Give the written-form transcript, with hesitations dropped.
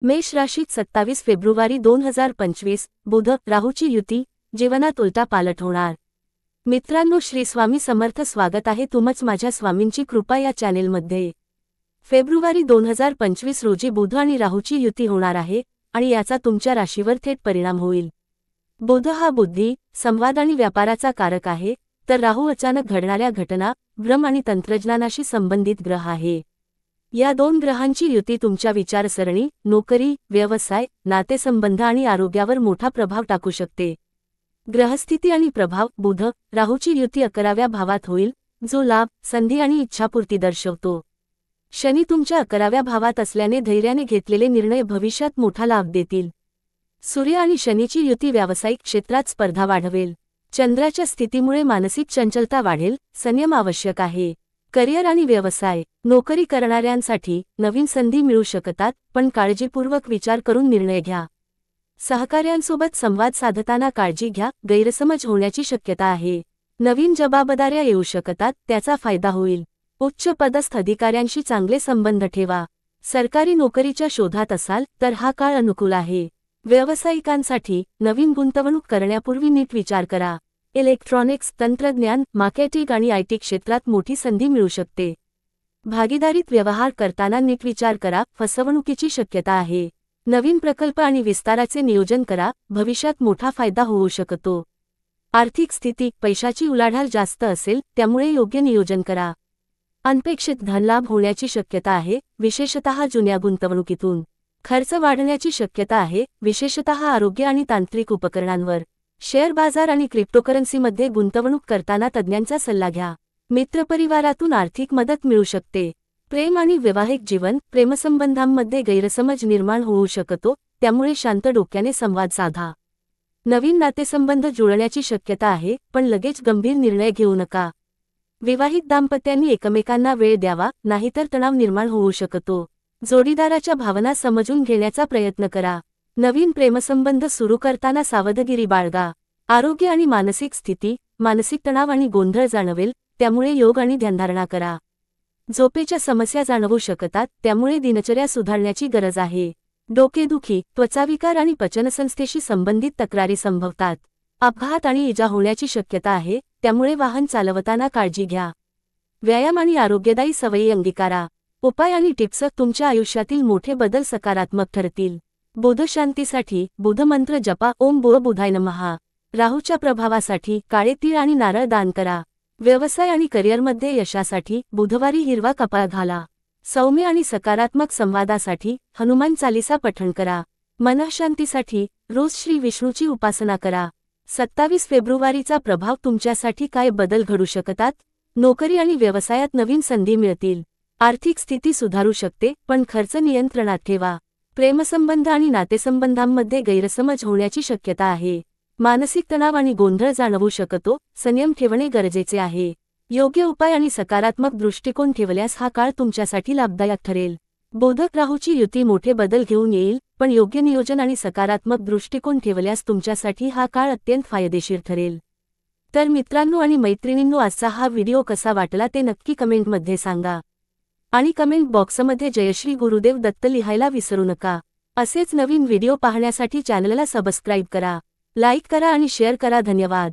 मेष राशीत 27 फेब्रुवारी 2025 बुध राहूची युती, जीवनात उलटा पालट होणार। मित्रांनो, श्री स्वामी समर्थ स्वागत आहे तुमचं माझ्या स्वामींची कृपा या चॅनेलमध्ये। फेब्रुवारी 2025 रोजी बुध आणि राहूची युती होणार आहे आणि याचा तुमच्या राशीवर थेट परिणाम होईल। बुध हा बुद्धी, संवाद आणि व्यापाराचा कारक आहे, तर राहू अचानक घडणाऱ्या घटना, भ्रम आणि तंत्रज्ञानाशी संबंधित ग्रह आहे। या दोन ग्रहांची युती तुमच्या विचारसरणी, नोकरी, व्यवसाय, नातेसंबंध आणि आरोग्यावर मोठा प्रभाव टाकू शकते। ग्रहस्थिती आणि प्रभाव। बुध राहूची युती 11व्या भावात होईल, जो लाभ, संधी आणि इच्छापूर्ती दर्शवतो। शनी तुमच्या 11व्या भावात असल्याने धैर्याने घेतलेले निर्णय भविष्यात मोठा लाभ देतील। सूर्य आणि शनीची युती व्यावसायिक क्षेत्रात स्पर्धा वाढवेल। चंद्राच्या स्थितीमुळे मानसिक चंचलता वाढेल, संयम आवश्यक आहे। करिअर आणि व्यवसाय। नोकरी करणाऱ्यांसाठी नवीन संधी मिळू शकतात, पण काळजीपूर्वक विचार करून निर्णय घ्या। सहकाऱ्यांसोबत संवाद साधताना काळजी घ्या, गैरसमज होण्याची शक्यता आहे। नवीन जबाबदाऱ्या येऊ शकतात, त्याचा फायदा होईल। उच्च पदस्थ अधिकाऱ्यांशी चांगले संबंध ठेवा। सरकारी नोकरीच्या शोधात असाल तर हा काळ अनुकूल आहे। व्यावसायिकांसाठी नवीन गुंतवणूक करण्यापूर्वी नीट विचार करा। इलेक्ट्रॉनिक्स, तंत्रज्ञान, मार्केटिंग आणि आयटी क्षेत्रात मोठी संधी मिळू शकते। भागीदारीत व्यवहार करताना नीट विचार करा, फसवणुकीची शक्यता आहे। नवीन प्रकल्प आणि विस्ताराचे नियोजन करा, भविष्यात मोठा फायदा होऊ शकतो। आर्थिक स्थिती। पैशाची उलाढाल जास्त असेल, त्यामुळे योग्य नियोजन करा। अनपेक्षित धनलाभ होण्याची शक्यता आहे, विशेषतः जुन्या गुंतवणुकीतून। खर्च वाढण्याची शक्यता आहे, विशेषतः आरोग्य आणि तांत्रिक उपकरणांवर। शेअर बाजार आणि क्रिप्टोकरन्सीमध्ये गुंतवणूक करताना तज्ज्ञांचा सल्ला घ्या। मित्रपरिवारातून आर्थिक मदत मिळू शकते। प्रेम आणि वैवाहिक जीवन। प्रेमसंबंधांमध्ये गैरसमज निर्माण होऊ शकतो, त्यामुळे शांत डोक्याने संवाद साधा। नवीन नातेसंबंध जुळण्याची शक्यता आहे, पण लगेच गंभीर निर्णय घेऊ नका। विवाहित दाम्पत्यांनी एकमेकांना वेळ द्यावा, नाहीतर तणाव निर्माण होऊ शकतो। जोडीदाराच्या भावना समजून घेण्याचा प्रयत्न करा। नवीन प्रेमसंबंध सुरू करताना सावधगिरी बाळगा। आरोग्य आणि मानसिक स्थिती। मानसिक तणाव आणि गोंधळ जाणवेल, त्यामुळे योग आणि ध्यानधारणा करा। झोपेच्या समस्या जाणवू शकतात, त्यामुळे दिनचर्या सुधारण्याची गरज आहे। डोकेदुखी, त्वचाविकार आणि पचनसंस्थेशी संबंधित तक्रारी संभवतात। अपघात आणि इजा होण्याची शक्यता आहे, त्यामुळे वाहन चालवताना काळजी घ्या। व्यायाम आणि आरोग्यदायी सवयी अंगीकारा। उपाय आणि टिप्स तुमच्या आयुष्यातील मोठे बदल सकारात्मक ठरतील। बुध शांतीसाठी बुध मंत्र जपा, ओम बुधाय नमः। राहूच्या प्रभावासाठी काळे तीळ आणि नारळ दान करा। व्यवसाय आणि करिअरमध्ये यशासाठी बुधवारी हिरवा कपाळ घाला। सौम्य आणि सकारात्मक संवादासाठी हनुमान चालीसा पठण करा। मनःशांतीसाठी रोज श्री विष्णूची उपासना करा। 27 फेब्रुवारीचा प्रभाव तुमच्यासाठी काय बदल घडू शकतात? नोकरी आणि व्यवसायात नवीन संधी मिळतील। आर्थिक स्थिती सुधारू शकते, पण खर्च नियंत्रणात ठेवा। प्रेमसंबंध आणि नातेसंबंधांमध्ये गैरसमज होण्याची शक्यता आहे। मानसिक तणाव आणि गोंधळ जाणवू शकतो, संयम ठेवणे गरजेचे आहे। योग्य उपाय आणि सकारात्मक दृष्टिकोन ठेवल्यास हा काळ तुमच्यासाठी लाभदायक ठरेल। बुध राहूची युती मोठे बदल घेऊन येईल, पण योग्य नियोजन आणि सकारात्मक दृष्टिकोन ठेवल्यास तुमच्यासाठी हा काळ अत्यंत फायदेशीर ठरेल। तर मित्रांनो आणि मैत्रिणींनो, आजचा हा व्हिडिओ कसा वाटला ते नक्की कमेंटमध्ये सांगा आणि कमेंट बॉक्समध्ये जयश्री गुरुदेव दत्त लिहायला विसरू नका। असेच नवीन व्हिडिओ पाहण्यासाठी चॅनलला सबस्क्राईब करा, लाईक करा आणि शेअर करा। धन्यवाद।